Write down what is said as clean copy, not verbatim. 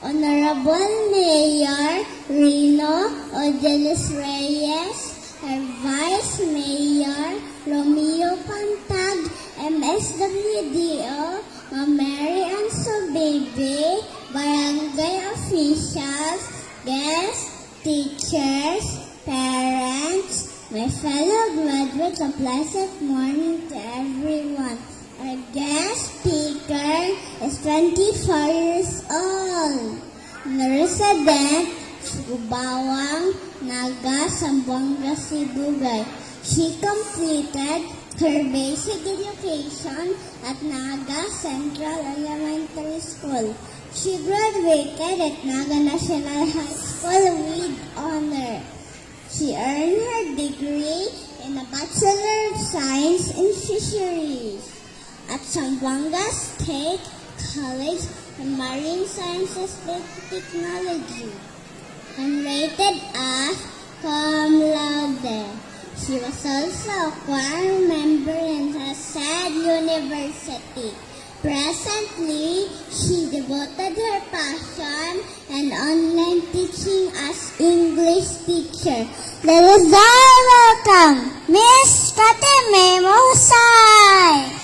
Honorable Mayor Rino Ogeles Reyes, our Vice Mayor Romeo Pantag, MSWDO, Mary Ann Sobebe, barangay officials, guests, teachers, parents, my fellow graduates, a pleasant morning to everyone. Our guest speaker is 24 years old, resident Subawang, Naga, Zamboanga, Sibugay. She completed her basic education at Naga Central Elementary School. She graduated at Naga National High School with honor. She earned her degree in a Bachelor of Science in Fisheries at Zamboanga State College in Marine Sciences and Technology, and rated as cum laude. She was also a choir member in the said university. Presently, she devoted her passion and online teaching as English teacher. Let us all welcome Miss Kateme Mohsay.